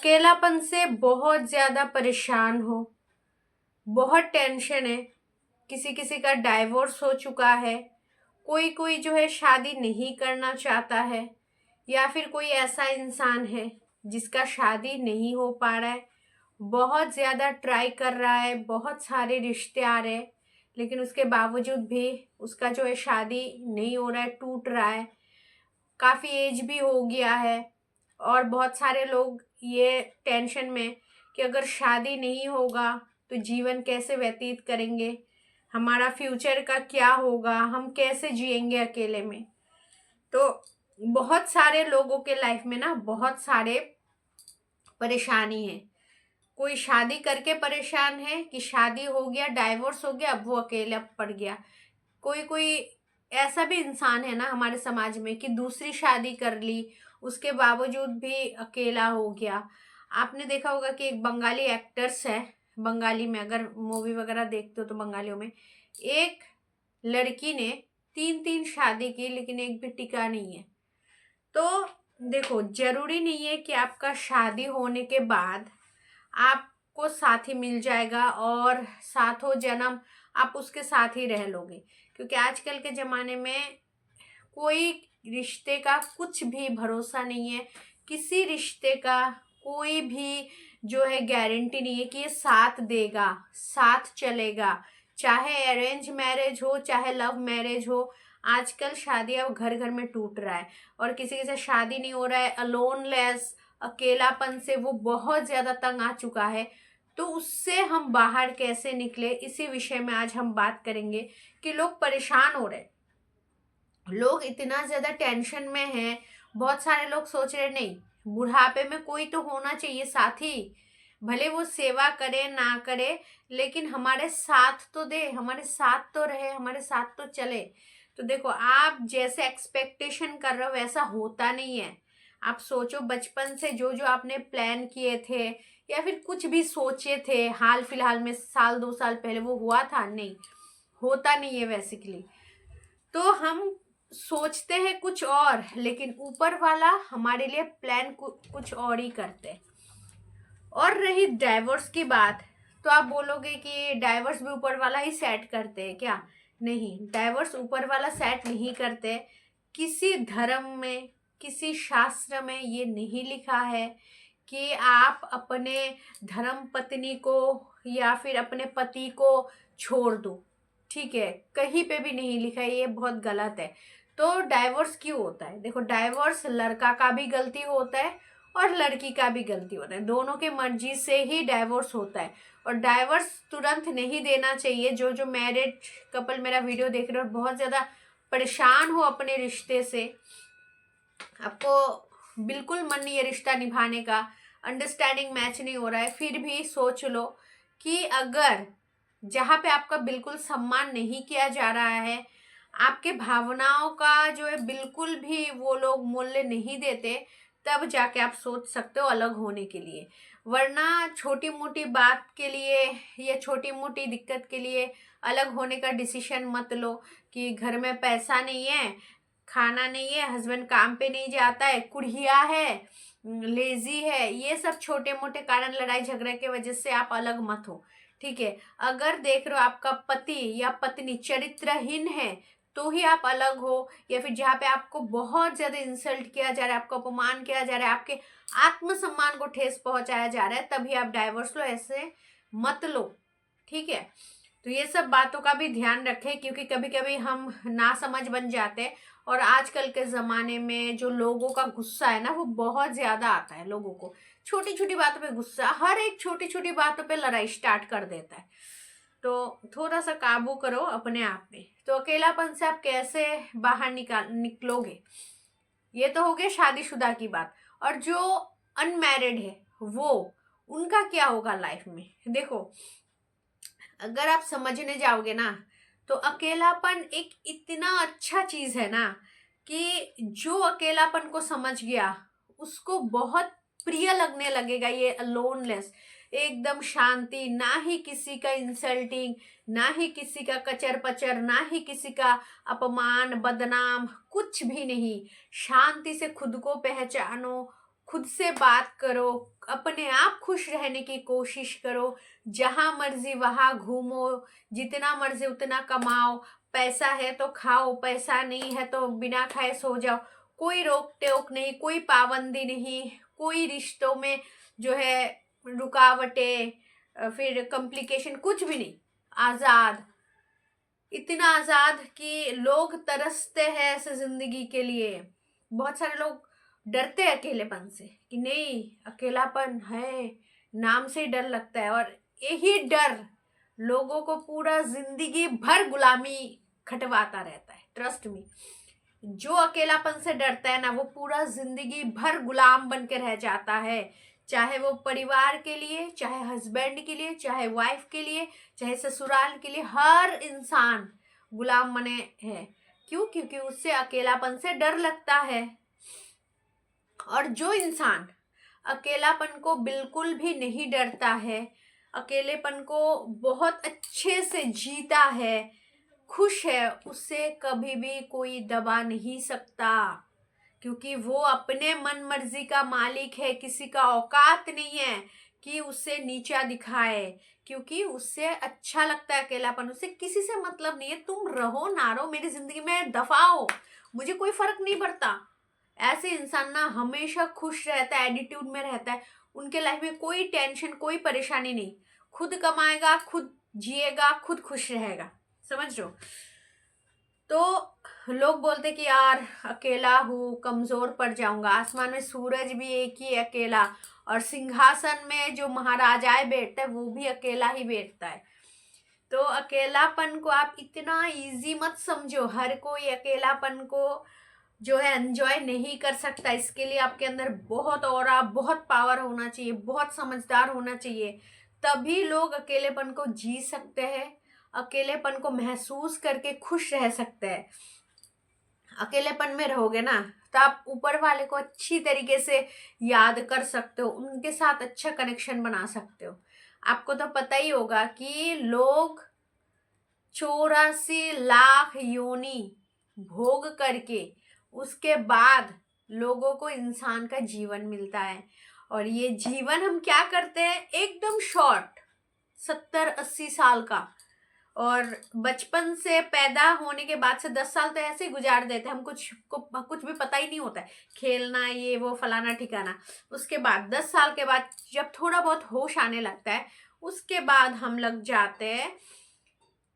अकेलापन से बहुत ज्यादा परेशान हो, बहुत टेंशन है। किसी किसी का डाइवोर्स हो चुका है, कोई कोई जो है शादी नहीं करना चाहता है, या फिर कोई ऐसा इंसान है जिसका शादी नहीं हो पा रहा है, बहुत ज्यादा ट्राई कर रहा है, बहुत सारे रिश्ते आ रहे हैं, लेकिन उसके बावजूद भी उसका जो है शादी नहीं हो रहा है, टूट रहा है। काफी एज भी हो गया है और बहुत सारे लोग ये टेंशन में कि अगर शादी नहीं होगा तो जीवन कैसे व्यतीत करेंगे, हमारा फ्यूचर का क्या होगा, हम कैसे जिएंगे अकेले में। तो बहुत सारे लोगों के लाइफ में ना बहुत सारे परेशानी है। कोई शादी करके परेशान है कि शादी हो गया, डाइवोर्स हो गया, अब वो अकेला पड़ गया। कोई कोई ऐसा भी इंसान है ना हमारे समाज में कि दूसरी शादी कर ली, उसके बावजूद भी अकेला हो गया। आपने देखा होगा कि एक बंगाली एक्टर्स है, बंगाली में अगर मूवी वगैरह देखते हो तो बंगालियों में एक लड़की ने 3 3 शादी की लेकिन एक भी टिका नहीं है। तो देखो, जरूरी नहीं है कि आपका शादी होने के बाद आपको साथी मिल जाएगा और साथों जन्म आप उसके साथ ही रह लोगे, क्योंकि आजकल के ज़माने में कोई रिश्ते का कुछ भी भरोसा नहीं है। किसी रिश्ते का कोई भी जो है गारंटी नहीं है कि ये साथ देगा, साथ चलेगा। चाहे अरेंज मैरिज हो, चाहे लव मैरिज हो, आजकल शादी अब घर घर में टूट रहा है और किसी के साथ शादी नहीं हो रहा है। अलोनलेस, अकेलापन से वो बहुत ज़्यादा तंग आ चुका है। तो उससे हम बाहर कैसे निकले, इसी विषय में आज हम बात करेंगे कि लोग परेशान हो रहे हैं, लोग इतना ज्यादा टेंशन में हैं। बहुत सारे लोग सोच रहे नहीं, बुढ़ापे में कोई तो होना चाहिए साथी, भले वो सेवा करे ना करे लेकिन हमारे साथ तो दे, हमारे साथ तो रहे, हमारे साथ तो चले। तो देखो, आप जैसे एक्सपेक्टेशन कर रहे हो वैसा होता नहीं है। आप सोचो, बचपन से जो जो आपने प्लान किए थे या फिर कुछ भी सोचे थे हाल फिलहाल में, साल 2 साल पहले, वो हुआ था? नहीं, होता नहीं है बेसिकली। तो हम सोचते हैं कुछ और लेकिन ऊपर वाला हमारे लिए प्लान कुछ और ही करते हैं। और रही डाइवोर्स की बात, तो आप बोलोगे कि डाइवोर्स भी ऊपर वाला ही सेट करते हैं क्या? नहीं, डाइवोर्स ऊपर वाला सेट नहीं करते। किसी धर्म में, किसी शास्त्र में ये नहीं लिखा है कि आप अपने धर्म पत्नी को या फिर अपने पति को छोड़ दो। ठीक है, कहीं पे भी नहीं लिखा है, ये बहुत गलत है। तो डाइवोर्स क्यों होता है? देखो, डाइवोर्स लड़का का भी गलती होता है और लड़की का भी गलती होता है, दोनों के मर्जी से ही डाइवोर्स होता है। और डाइवोर्स तुरंत नहीं देना चाहिए। जो जो मैरिड कपल मेरा वीडियो देख रहे हो, बहुत ज़्यादा परेशान हो अपने रिश्ते से, आपको बिल्कुल मन नहीं है रिश्ता निभाने का, अंडरस्टैंडिंग मैच नहीं हो रहा है, फिर भी सोच लो कि अगर जहाँ पे आपका बिल्कुल सम्मान नहीं किया जा रहा है, आपके भावनाओं का जो है बिल्कुल भी वो लोग मूल्य नहीं देते, तब जाके आप सोच सकते हो अलग होने के लिए। वरना छोटी मोटी बात के लिए या छोटी मोटी दिक्कत के लिए अलग होने का डिसीजन मत लो कि घर में पैसा नहीं है, खाना नहीं है, हस्बैंड काम पे नहीं जाता है, कुढ़िया है, लेजी है, ये सब छोटे मोटे कारण लड़ाई झगड़े के वजह से आप अलग मत हो। ठीक है, अगर देख रहे हो आपका पति या पत्नी चरित्रहीन है तो ही आप अलग हो, या फिर जहाँ पे आपको बहुत ज्यादा इंसल्ट किया जा रहा है, आपको अपमान किया जा रहा है, आपके आत्मसम्मान को ठेस पहुंचाया जा रहा है, तभी आप डाइवोर्स लो, ऐसे मत लो। ठीक है, तो ये सब बातों का भी ध्यान रखें, क्योंकि कभी कभी हम ना समझ बन जाते हैं। और आजकल के ज़माने में जो लोगों का गुस्सा है ना, वो बहुत ज़्यादा आता है। लोगों को छोटी छोटी बातों पे गुस्सा, हर एक छोटी छोटी बातों पे लड़ाई स्टार्ट कर देता है। तो थोड़ा सा काबू करो अपने आप में। तो अकेलापन से आप कैसे बाहर निकलोगे? ये तो हो गया शादीशुदा की बात। और जो अनमैरिड है वो, उनका क्या होगा लाइफ में? देखो, अगर आप समझने जाओगे ना, तो अकेलापन एक इतना अच्छा चीज है ना कि जो अकेलापन को समझ गया उसको बहुत प्रिय लगने लगेगा ये अलोनलेस, एकदम शांति, ना ही किसी का इंसल्टिंग, ना ही किसी का कचर पचर, ना ही किसी का अपमान बदनाम, कुछ भी नहीं। शांति से खुद को पहचानो, खुद से बात करो, अपने आप खुश रहने की कोशिश करो। जहां मर्जी वहां घूमो, जितना मर्जी उतना कमाओ, पैसा है तो खाओ, पैसा नहीं है तो बिना खाए सो जाओ। कोई रोक टोक नहीं, कोई पाबंदी नहीं, कोई रिश्तों में जो है रुकावटें, फिर कॉम्प्लिकेशन, कुछ भी नहीं। आजाद, इतना आजाद कि लोग तरसते हैं ऐसे जिंदगी के लिए। बहुत सारे लोग डरते हैं अकेलेपन से कि नहीं अकेलापन है, नाम से ही डर लगता है। और यही डर लोगों को पूरा जिंदगी भर गुलामी खटवाता रहता है। ट्रस्ट मी, जो अकेलापन से डरता है ना वो पूरा जिंदगी भर गुलाम बन के रह जाता है। चाहे वो परिवार के लिए, चाहे हस्बैंड के लिए, चाहे वाइफ के लिए, चाहे ससुराल के लिए, हर इंसान गुलाम बने है। क्यों? क्योंकि उससे अकेलापन से डर लगता है। और जो इंसान अकेलापन को बिल्कुल भी नहीं डरता है, अकेलेपन को बहुत अच्छे से जीता है, खुश है, उससे कभी भी कोई दबा नहीं सकता। क्योंकि वो अपने मन मर्जी का मालिक है, किसी का औकात नहीं है कि उससे नीचा दिखाए। क्योंकि उससे अच्छा लगता है अकेलापन, उससे किसी से मतलब नहीं है। तुम रहो ना रहो, मेरी जिंदगी में दफाओ, मुझे कोई फर्क नहीं पड़ता। ऐसे इंसान ना हमेशा खुश रहता है, एटीट्यूड में रहता है। उनके लाइफ में कोई टेंशन, कोई परेशानी नहीं। खुद कमाएगा, खुद जिएगा, खुद खुश रहेगा। समझ रहे हो? तो लोग बोलते कि यार अकेला हूँ, कमजोर पड़ जाऊंगा। आसमान में सूरज भी एक ही अकेला, और सिंहासन में जो महाराजाएं बैठते हैं वो भी अकेला ही बैठता है। तो अकेलापन को आप इतना इजी मत समझो। हर कोई अकेलापन को जो है एंजॉय नहीं कर सकता। इसके लिए आपके अंदर बहुत ऑरा, बहुत पावर होना चाहिए, बहुत समझदार होना चाहिए। तभी लोग अकेलेपन को जी सकते हैं, अकेलेपन को महसूस करके खुश रह सकते हैं। अकेलेपन में रहोगे ना तो आप ऊपर वाले को अच्छी तरीके से याद कर सकते हो, उनके साथ अच्छा कनेक्शन बना सकते हो। आपको तो पता ही होगा कि लोग 84 लाख योनि भोग करके उसके बाद लोगों को इंसान का जीवन मिलता है। और ये जीवन हम क्या करते हैं? एकदम शॉर्ट, 70-80 साल का। और बचपन से पैदा होने के बाद से 10 साल तो ऐसे ही गुजार देते हैं, हम कुछ भी पता ही नहीं होता है, खेलना ये वो फलाना ठिकाना। उसके बाद 10 साल के बाद जब थोड़ा बहुत होश आने लगता है, उसके बाद हम लग जाते हैं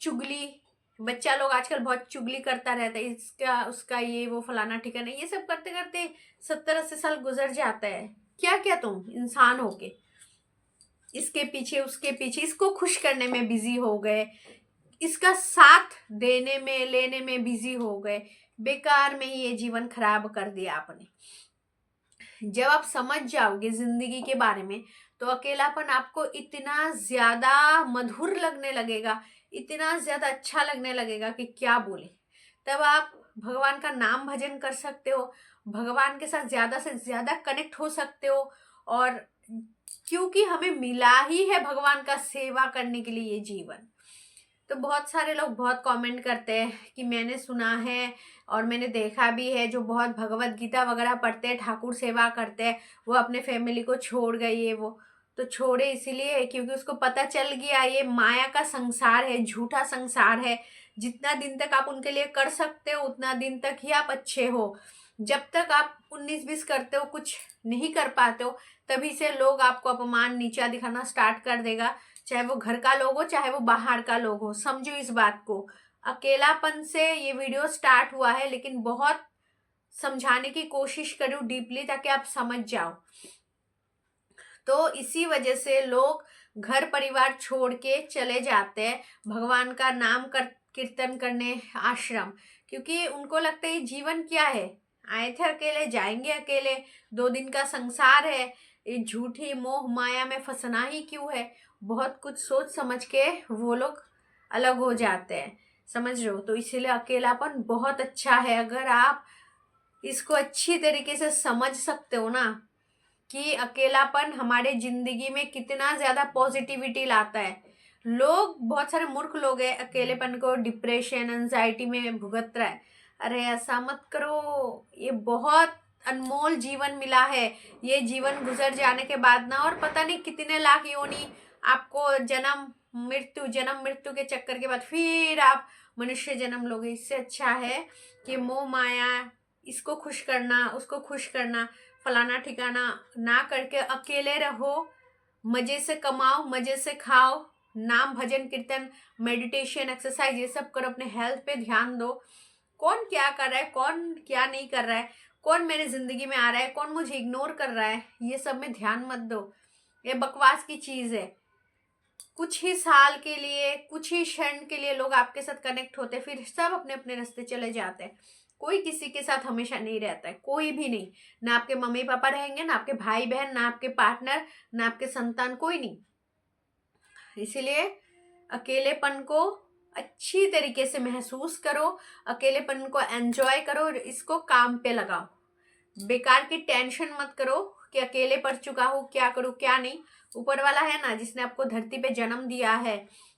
चुगली। बच्चा लोग आजकल बहुत चुगली करता रहता है, इसका उसका ये वो फलाना ठिकाना, ये सब करते करते 70-80 साल गुजर जाता है। क्या क्या तुम इंसान होके इसके पीछे उसके पीछे, इसको खुश करने में बिजी हो गए, इसका साथ देने में लेने में बिजी हो गए। बेकार में ही ये जीवन खराब कर दिया आपने। जब आप समझ जाओगे जिंदगी के बारे में तो अकेलापन आपको इतना ज्यादा मधुर लगने लगेगा, इतना ज्यादा अच्छा लगने लगेगा कि क्या बोले। तब आप भगवान का नाम भजन कर सकते हो, भगवान के साथ ज्यादा से ज्यादा कनेक्ट हो सकते हो। और क्योंकि हमें मिला ही है भगवान का सेवा करने के लिए ये जीवन। तो बहुत सारे लोग बहुत कमेंट करते हैं कि मैंने सुना है और मैंने देखा भी है, जो बहुत भगवत गीता वगैरह पढ़ते हैं, ठाकुर सेवा करते हैं, वो अपने फैमिली को छोड़ गए। ये वो तो छोड़े इसीलिए क्योंकि उसको पता चल गया ये माया का संसार है, झूठा संसार है। जितना दिन तक आप उनके लिए कर सकते हो उतना दिन तक ही आप अच्छे हो। जब तक आप 19-20 करते हो, कुछ नहीं कर पाते हो, तभी से लोग आपको अपमान नीचा दिखाना स्टार्ट कर देगा। चाहे वो घर का लोग हो, चाहे वो बाहर का लोग हो। समझो इस बात को। अकेलापन से ये वीडियो स्टार्ट हुआ है, लेकिन बहुत समझाने की कोशिश करूँ डीपली ताकि आप समझ जाओ। तो इसी वजह से लोग घर परिवार छोड़ के चले जाते हैं भगवान का नाम कीर्तन करने आश्रम, क्योंकि उनको लगता है ये जीवन क्या है, आए थे अकेले जाएंगे अकेले, 2 दिन का संसार है, ये झूठी मोह माया में फंसना ही क्यों है। बहुत कुछ सोच समझ के वो लोग अलग हो जाते हैं। समझ रहे हो? तो इसीलिए अकेलापन बहुत अच्छा है। अगर आप इसको अच्छी तरीके से समझ सकते हो ना कि अकेलापन हमारे जिंदगी में कितना ज्यादा पॉजिटिविटी लाता है। लोग, बहुत सारे मूर्ख लोग हैं, अकेलेपन को डिप्रेशन एंजाइटी में भुगत रहा है। अरे ऐसा मत करो, ये बहुत अनमोल जीवन मिला है। ये जीवन गुजर जाने के बाद ना और पता नहीं कितने लाख योनि आपको जन्म मृत्यु के चक्कर के बाद फिर आप मनुष्य जन्म लोगे। इससे अच्छा है कि मोह माया, इसको खुश करना, उसको खुश करना, फलाना ठिकाना ना करके अकेले रहो, मजे से कमाओ, मजे से खाओ, नाम भजन कीर्तन मेडिटेशन एक्सरसाइज ये सब करो, अपने हेल्थ पे ध्यान दो। कौन क्या कर रहा है, कौन क्या नहीं कर रहा है, कौन मेरे जिंदगी में आ रहा है, कौन मुझे इग्नोर कर रहा है, ये सब में ध्यान मत दो। ये बकवास की चीज है। कुछ ही साल के लिए, कुछ ही क्षण के लिए लोग आपके साथ कनेक्ट होते हैं, फिर सब अपने अपने रास्ते चले जाते हैं। कोई किसी के साथ हमेशा नहीं रहता है, कोई भी नहीं। ना आपके मम्मी पापा रहेंगे, ना आपके भाई बहन, ना आपके पार्टनर, ना आपके संतान, कोई नहीं। इसीलिए अकेलेपन को अच्छी तरीके से महसूस करो, अकेलेपन को एंजॉय करो और इसको काम पे लगाओ। बेकार की टेंशन मत करो कि अकेले पड़ चुका हूँ, क्या करूँ क्या नहीं। ऊपर वाला है ना, जिसने आपको धरती पे जन्म दिया है,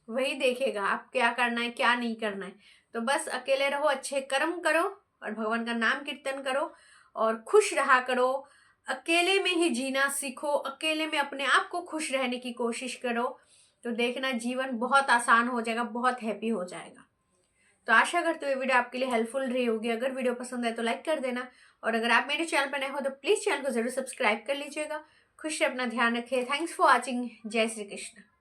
वही देखेगा आप क्या करना है क्या नहीं करना है। तो बस अकेले रहो, अच्छे कर्म करो और भगवान का नाम कीर्तन करो और खुश रहा करो। अकेले में ही जीना सीखो, अकेले में अपने आप को खुश रहने की कोशिश करो, तो देखना जीवन बहुत आसान हो जाएगा, बहुत हैप्पी हो जाएगा। तो आशा करते हुए वीडियो आपके लिए हेल्पफुल रही होगी। अगर वीडियो पसंद आए तो लाइक कर देना, और अगर आप मेरे चैनल पर नए हो तो प्लीज चैनल को जरूर सब्सक्राइब कर लीजिएगा। खुश रहे, अपना ध्यान रखिए। Thanks for watching. जय श्री कृष्ण।